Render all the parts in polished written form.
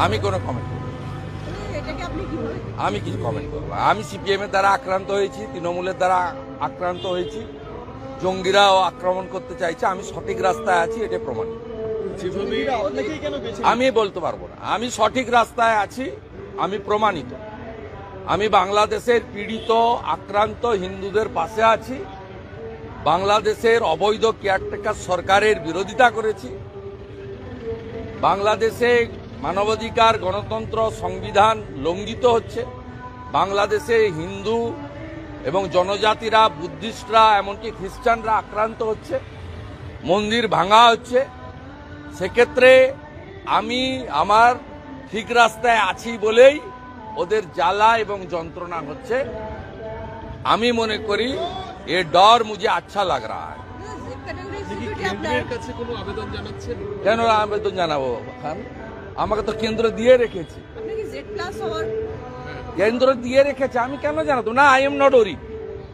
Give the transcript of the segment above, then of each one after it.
আমি কোনো কমেন্ট করব, আমি কিছু কমেন্ট করবো। আমি সিপিএম এর দ্বারা আক্রান্ত হয়েছি, তৃণমূলের দ্বারা আক্রান্ত হয়েছি, জঙ্গিরাও আক্রমণ করতে চাইছে। আমি সঠিক রাস্তায় আছি, এটা প্রমাণ। আমি বলতে পারবো না আমি সঠিক রাস্তায় আছি, আমি প্রমাণিত। আমি বাংলাদেশের পীড়িত আক্রান্ত হিন্দুদের পাশে আছি, বাংলাদেশের অবৈধ কেয়ারটেকার সরকারের বিরোধিতা করেছি, বাংলাদেশে মানবাধিকার, গণতন্ত্র, সংবিধান লঙ্ঘিত হচ্ছে, বাংলাদেশে হিন্দু এবং জনজাতিরা, বুদ্ধিস্টরা, এমনকি খ্রিস্টানরা আক্রান্ত হচ্ছে, মন্দির ভাঙা হচ্ছে। সেক্ষেত্রে আমি আমার ঠিক রাস্তায় আছি বলেই ওদের জ্বালা এবং যন্ত্রণা হচ্ছে। আমি মনে করি এ ডর মুঝে আচ্ছা লাগ রা হ্যায়। কেন আবেদন জানাবো খান? আমাকে তো কেন্দ্র দিয়ে রেখেছে, কেন্দ্র দিয়ে রেখেছে, আমি কেন জানাবো না? আই এম নট ওরি।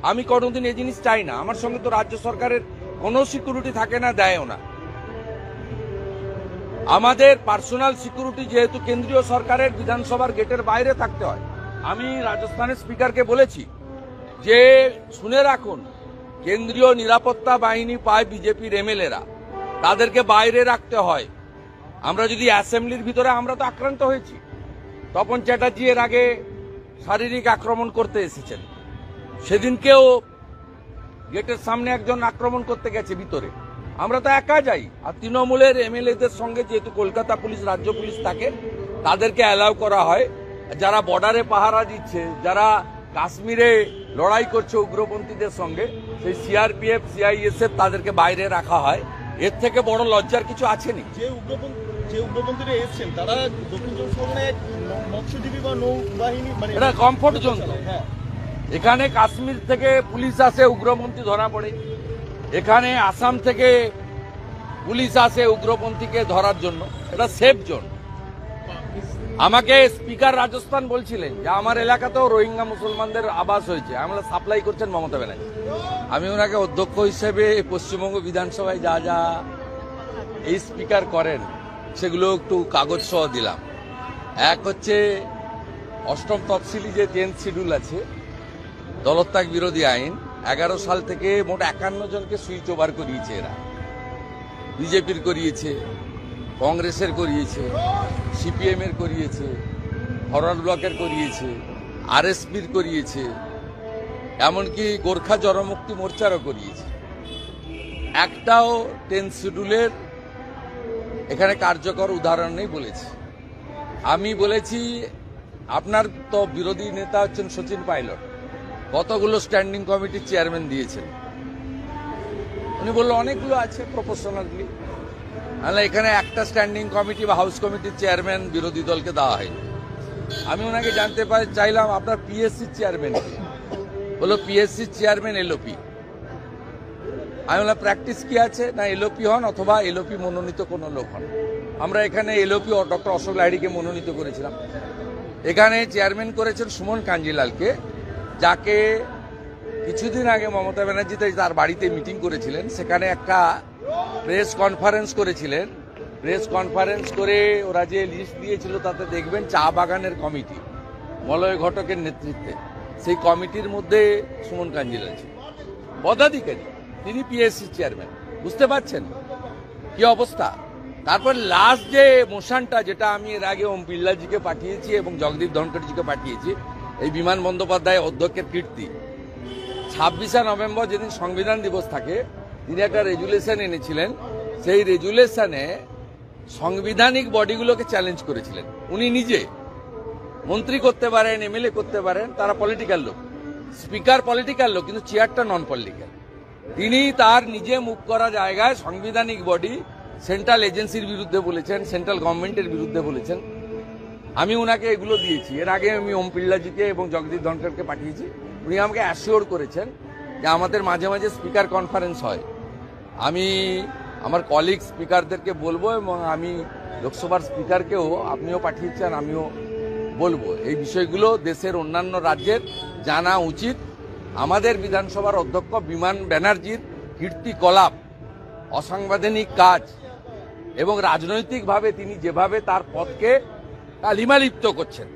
আমি কোনোদিন এই জিনিস চাই না। আমার সঙ্গে তো রাজ্য সরকারের কোনো সিকিউরিটি থাকে না, দেয়ও না। আমাদের পার্সোনাল সিকিউরিটি যেহেতু কেন্দ্রীয় সরকারের বিধানসভার গেটের বাইরে থাকতে হয়। আমি রাজস্থানের স্পিকারকে বলেছি যে শুনে রাখুন, কেন্দ্রীয় নিরাপত্তা বাহিনী পায় বিজেপির এমএলএরা, তাদেরকে বাইরে রাখতে হয়। আমরা যদি অ্যাসেম্বলির ভিতরে, আমরা তো আক্রান্ত হয়েছি, তপন চ্যাটার্জি এর আগে শারীরিক আক্রমণ করতে এসেছেন, সেদিনকেও গেটের সামনে একজন আক্রমণ করতে গেছে ভিতরে। আমরা তো একা যাই। আর তৃণমূলের এমএলএদের সঙ্গে যেহেতু কলকাতা পুলিশ, রাজ্য পুলিশ থাকে, তাদেরকে অ্যালাউ করা হয়। যারা বর্ডারে পাহারা দিচ্ছে, যারা কাশ্মীরে লড়াই করছে উগ্রপন্থীদের সঙ্গে, সেই সিআরপিএফ, সিআইএসএফ, তাদেরকে বাইরে রাখা হয়। এর থেকে বড় লজ্জার কিছু আছে নি? যে উগ্রপন্থীরা এসেছেন তারা দক্ষিণ চব্বিশ পরগনায় মৎস্যজীবী বা নৌবাহিনী, মানে এটা কমফোর্ট জোন। এখানে কাশ্মীর থেকে পুলিশ আসে, উগ্রপন্থী ধরা পড়ে। এখানে আসাম থেকে পুলিশ আসে উগ্রপন্থীকে ধরার জন্য। এটা সেফ জোন। আমাকে স্পিকার রাজস্থান বলছিলেন যে আমার এলাকাতেও রোহিঙ্গা মুসলমানদের আবাস হয়েছে, আমরা সাপ্লাই করছেন মমতা ব্যানার্জি। আমি ওনাকে অধ্যক্ষ হিসেবে পশ্চিমবঙ্গ বিধানসভায় যা যা এই স্পিকার করেন সেগুলো একটু কাগজ সহ দিলাম। এক হচ্ছে অষ্টম তফসিলি যে 10th শিডিউল আছে, দলত্যাগ বিরোধী আইন, 11 সাল থেকে মোট 51 জনকে সুইচ ওভার করিয়েছে এরা। বিজেপির করিয়েছে, কংগ্রেসের করিয়েছে, সিপিএম এর করিয়েছে, ফরওয়ার্ড ব্লকের করিয়েছে, আরএসপির করিয়েছে, এমনকি গোর্খা জনমুক্তি মোর্চারও করিয়েছে। একটাও 10th শিডিউলের এখানে কার্যকর উদাহরণ নেই বলেছি। আমি বলেছি আপনার তো বিরোধী নেতা হচ্ছেন সচিন পাইলট, কতগুলো স্ট্যান্ডিং কমিটির চেয়ারম্যান দিয়েছেন? উনি বললো অনেকগুলো আছে প্রপোর্শনালি। এখানে একটা স্ট্যান্ডিং কমিটি বা হাউস কমিটির চেয়ারম্যান বিরোধী দলকে দেওয়া হয়নি। আমি ওনাকে জানতে চাইলাম আপনার পিএসসির চেয়ারম্যান কি? বললো পিএসসির চেয়ারম্যান এলওপি। আমি বললাম প্র্যাকটিস কি আছে? না এলওপি হন অথবা এলওপি মনোনীত কোনো লোক হন। আমরা এখানে এলওপি ডক্টর অশোক লাহিড়িকে মনোনীত করেছিলাম। এখানে চেয়ারম্যান করেছেন সুমন কাঞ্জিলালকে, যাকে কিছুদিন আগে মমতা ব্যানার্জি তার বাড়িতে মিটিং করেছিলেন। সেখানে একটা প্রেস কনফারেন্স করেছিলেন। প্রেস কনফারেন্স করে ওরা যে লিস্ট দিয়েছিল তাতে দেখবেন চা বাগানের কমিটি মলয় ঘটকের নেতৃত্বে, সেই কমিটির মধ্যে সুমন কাঞ্জিলাল ছিল পদাধিকারী, তিনি পিএসসি চেয়ারম্যান। বুঝতে পারছেন কি অবস্থা? তারপর লাস্ট যে মোশনটা, যেটা আমি এর আগে ওম বিড়লাজিকে পাঠিয়েছি এবং জগদীপ ধনখড়জিকে পাঠিয়েছি, এই বিমান বন্দ্যোপাধ্যায় অধ্যক্ষের কীর্তি, 26শে নভেম্বর যেদিন সংবিধান দিবস থাকে, তিনি একটা রেজুলেশন এনেছিলেন। সেই রেজুলেশনে সাংবিধানিক বডিগুলোকে চ্যালেঞ্জ করেছিলেন। উনি নিজে মন্ত্রী করতে পারেন, এমএলএ করতে পারেন, তারা পলিটিক্যাল লোক, স্পিকার পলিটিক্যাল লোক, কিন্তু চেয়ারটা নন পলিটিক্যাল। তিনি তার নিজে মুভ করা জায়গায় সাংবিধানিক বডি, সেন্ট্রাল এজেন্সির বিরুদ্ধে বলেছেন, সেন্ট্রাল গভর্নমেন্টের বিরুদ্ধে বলেছেন। আমি ওনাকে এগুলো দিয়েছি। এর আগে আমি ওম বিড়লাজিকে এবং জগদীপ ধনখড়কে পাঠিয়েছি। উনি আমাকে অ্যাসিওর করেছেন যে আমাদের মাঝে মাঝে স্পিকার কনফারেন্স হয়। আমি আমার কলিগ স্পিকারদেরকে বলবো, এবং আমি লোকসভার স্পিকারকেও, আপনিও পাঠিয়েছেন, আমিও বলবো, এই বিষয়গুলো দেশের অন্যান্য রাজ্যের জানা উচিত। আমাদের বিধানসভার অধ্যক্ষ বিমান ব্যানার্জির কীর্তিকলাপ, অসাংবিধানিক কাজ এবং রাজনৈতিকভাবে তিনি যেভাবে তার পথকে লিমালিপ্ত করছেন